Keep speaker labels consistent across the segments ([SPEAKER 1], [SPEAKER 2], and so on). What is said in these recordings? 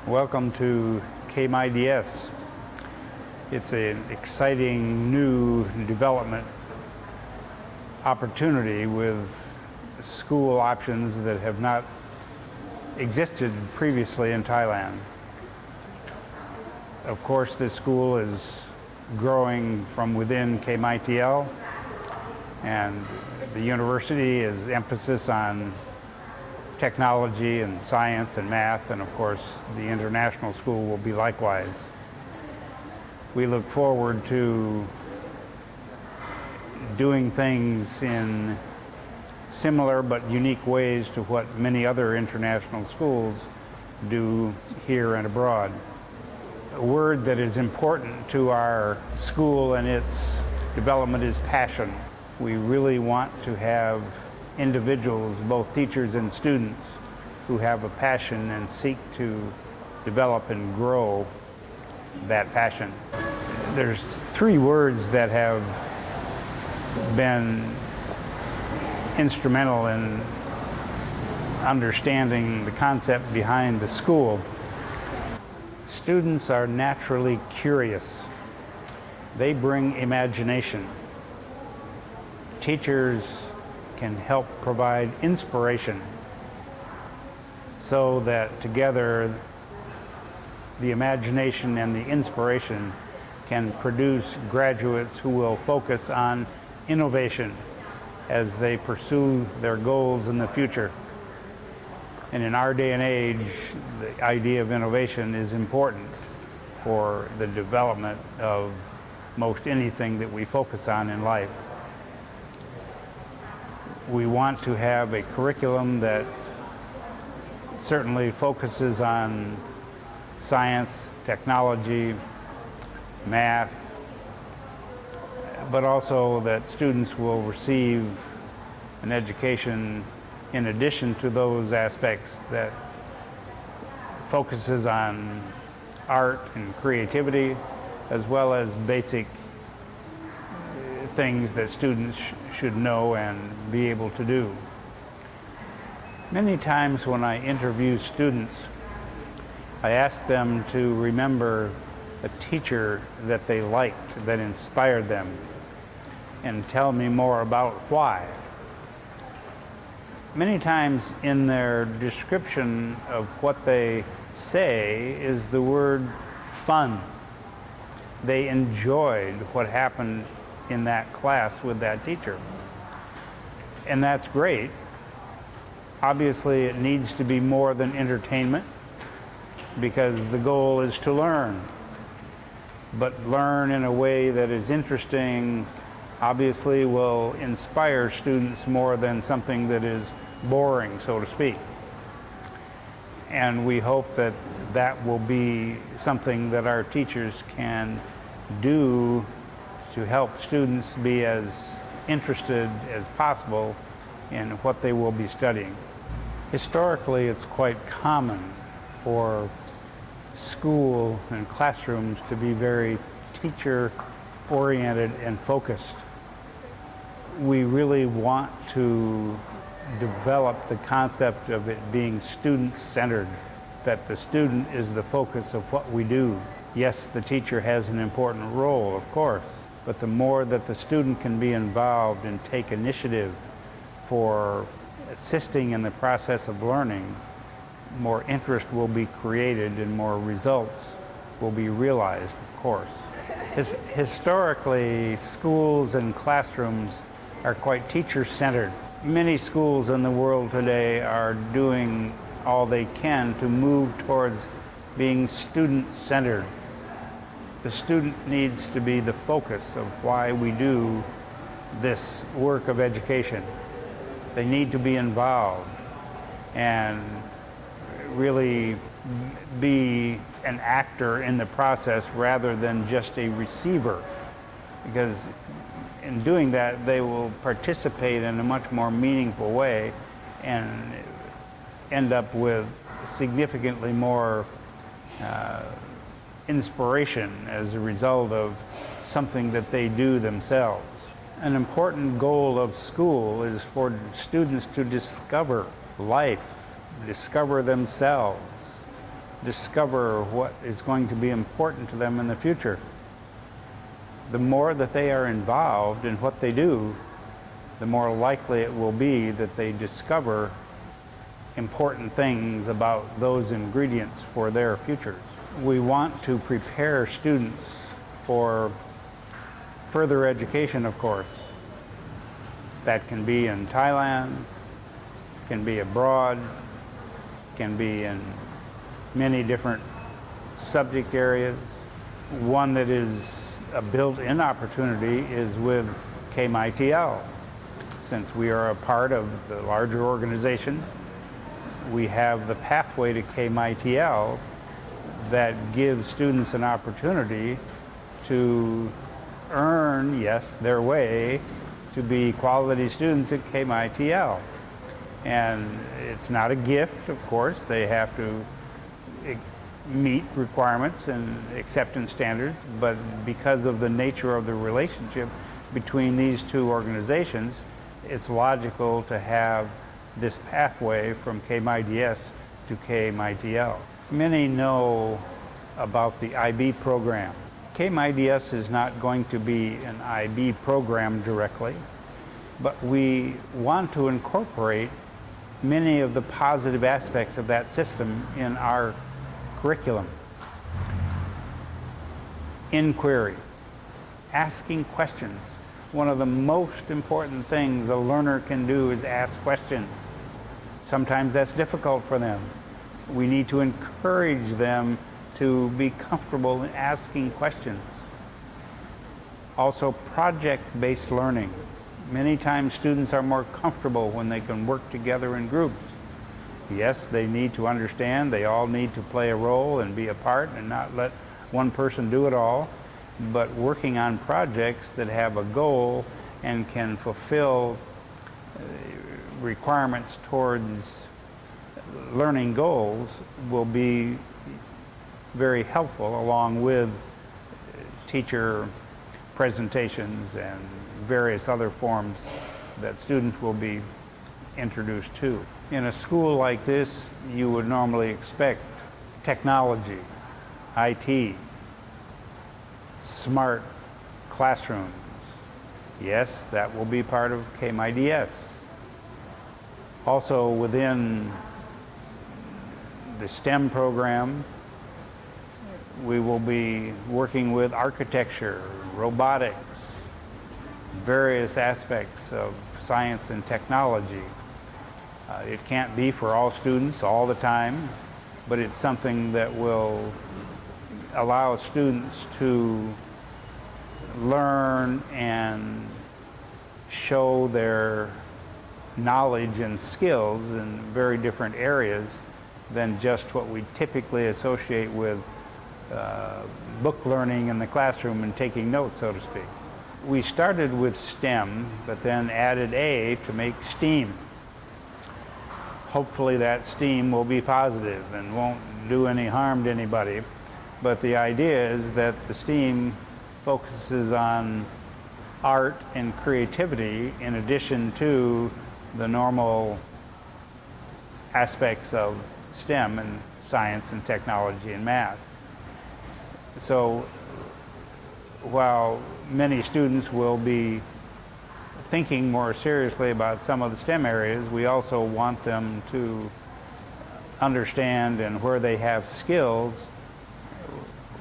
[SPEAKER 1] Welcome to KMIDS. It's an exciting new development opportunity with school options that have not existed previously in Thailand. Of course, this school is growing from within KMITL, and the university is emphasis on technology and science and math, and of course the international school will be likewise. We look forward to doing things in similar but unique ways to what many other international schools do here and abroad. A word that is important to our school and its development is passion. We really want to have individuals, both teachers and students, who have a passion and seek to develop and grow that passion. There's three words that have been instrumental in understanding the concept behind the school. Students are naturally curious. They bring imagination. Teachers can help provide inspiration so that together the imagination and the inspiration can produce graduates who will focus on innovation as they pursue their goals in the future. And in our day and age, the idea of innovation is important for the development of most anything that we focus on in life. We want to have a curriculum that certainly focuses on science, technology, math, but also that students will receive an education in addition to those aspects that focuses on art and creativity, as well as basic things that students should know and be able to do. Many times when I interview students, I ask them to remember a teacher that they liked, that inspired them, and tell me more about why. Many times in their description of what they say is the word fun. They enjoyed what happened in that class with that teacher. And that's great. Obviously, it needs to be more than entertainment because the goal is to learn. But learn in a way that is interesting, obviously will inspire students more than something that is boring, so to speak. And we hope that that will be something that our teachers can do to help students be as interested as possible in what they will be studying. Historically, it's quite common for school and classrooms to be very teacher-oriented and focused. We really want to develop the concept of it being student-centered, that the student is the focus of what we do. Yes, the teacher has an important role, of course, but the more that the student can be involved and take initiative for assisting in the process of learning, more interest will be created and more results will be realized, of course. Historically, schools and classrooms are quite teacher-centered. Many schools in the world today are doing all they can to move towards being student-centered. The student needs to be the focus of why we do this work of education. They need to be involved and really be an actor in the process rather than just a receiver, because in doing that they will participate in a much more meaningful way and end up with significantly more inspiration as a result of something that they do themselves. An important goal of school is for students to discover life, discover themselves, discover what is going to be important to them in the future. The more that they are involved in what they do, the more likely it will be that they discover important things about those ingredients for their futures. We want to prepare students for further education, of course. That can be in Thailand, can be abroad, can be in many different subject areas. One that is a built-in opportunity is with KMITL. Since we are a part of the larger organization, we have the pathway to KMITL that gives students an opportunity to earn, yes, their way to be quality students at KMITL. And it's not a gift, of course. They have to meet requirements and acceptance standards, but because of the nature of the relationship between these two organizations, it's logical to have this pathway from KMIDS to KMITL. Many know about the IB program. KMIDS is not going to be an IB program directly, but we want to incorporate many of the positive aspects of that system in our curriculum. Inquiry, asking questions. One of the most important things a learner can do is ask questions. Sometimes that's difficult for them. We need to encourage them to be comfortable in asking questions. Also, project-based learning. Many times students are more comfortable when they can work together in groups. Yes, they need to understand, they all need to play a role and be a part and not let one person do it all, but working on projects that have a goal and can fulfill requirements towards learning goals will be very helpful, along with teacher presentations and various other forms that students will be introduced to. In a school like this, you would normally expect technology, IT, smart classrooms. Yes, that will be part of KMIDS. Also within the STEM program, we will be working with architecture, robotics, various aspects of science and technology. It can't be for all students all the time, but it's something that will allow students to learn and show their knowledge and skills in very different areas than just what we typically associate with book learning in the classroom and taking notes, so to speak. We started with STEM, but then added A to make STEAM. Hopefully that STEAM will be positive and won't do any harm to anybody. But the idea is that the STEAM focuses on art and creativity in addition to the normal aspects of STEM and science and technology and math. So while many students will be thinking more seriously about some of the STEM areas, we also want them to understand, and where they have skills,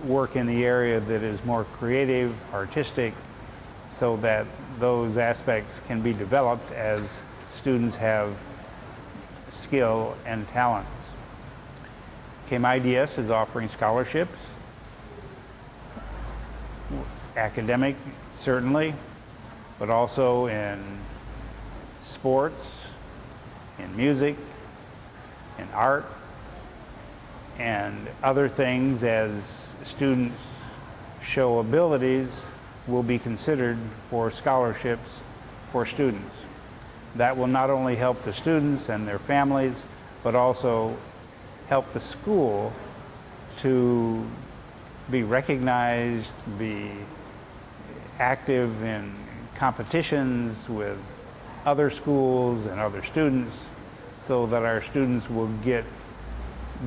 [SPEAKER 1] work in the area that is more creative, artistic, so that those aspects can be developed as students have skill and talents. KMIDS is offering scholarships, academic certainly, but also in sports, in music, in art, and other things. As students show abilities, will be considered for scholarships for students. That will not only help the students and their families, but also help the school to be recognized, be active in competitions with other schools and other students, so that our students will get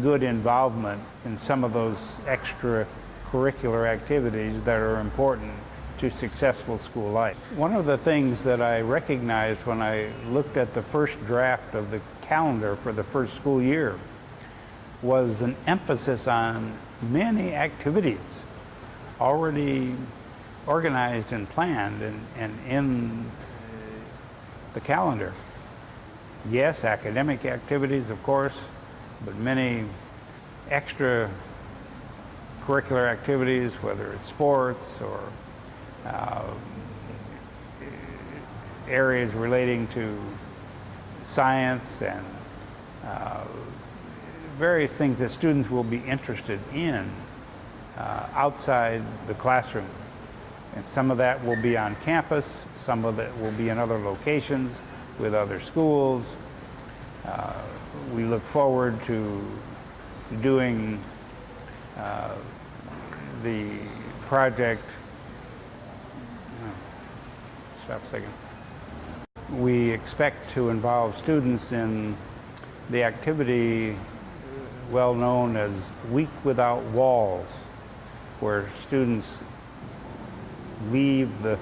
[SPEAKER 1] good involvement in some of those extracurricular activities that are important to successful school life. One of the things that I recognized when I looked at the first draft of the calendar for the first school year was an emphasis on many activities already organized and planned and in the calendar. Yes, academic activities, of course, but many extra curricular activities, whether it's sports or areas relating to science and various things that students will be interested in outside the classroom. And some of that will be on campus, some of it will be in other locations with other schools. We look forward to doing the project. Stop a second. We expect to involve students in the activity well known as Week Without Walls, where students leave the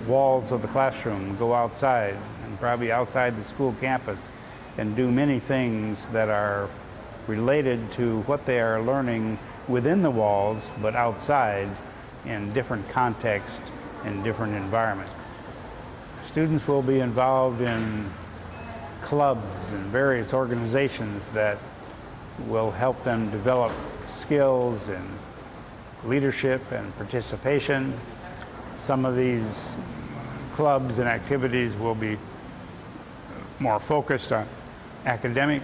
[SPEAKER 1] walls of the classroom, go outside, and probably outside the school campus, and do many things that are related to what they are learning within the walls, but outside in different contexts and different environments. Students will be involved in clubs and various organizations that will help them develop skills in leadership and participation. Some of these clubs and activities will be more focused on academic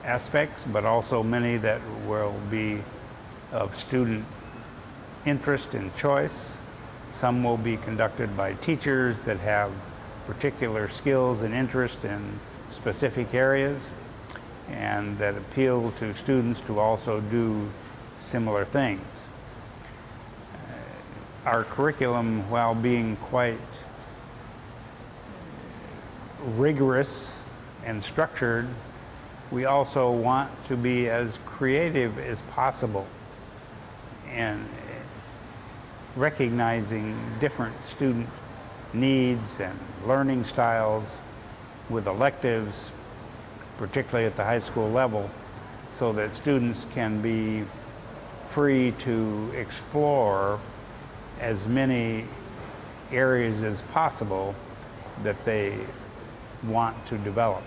[SPEAKER 1] aspects, but also many that will be of student interest and choice. Some will be conducted by teachers that have particular skills and interest in specific areas and that appeal to students to also do similar things. Our curriculum, while being quite rigorous and structured, we also want to be as creative as possible and recognizing different student needs and learning styles with electives, particularly at the high school level, so that students can be free to explore as many areas as possible that they want to develop.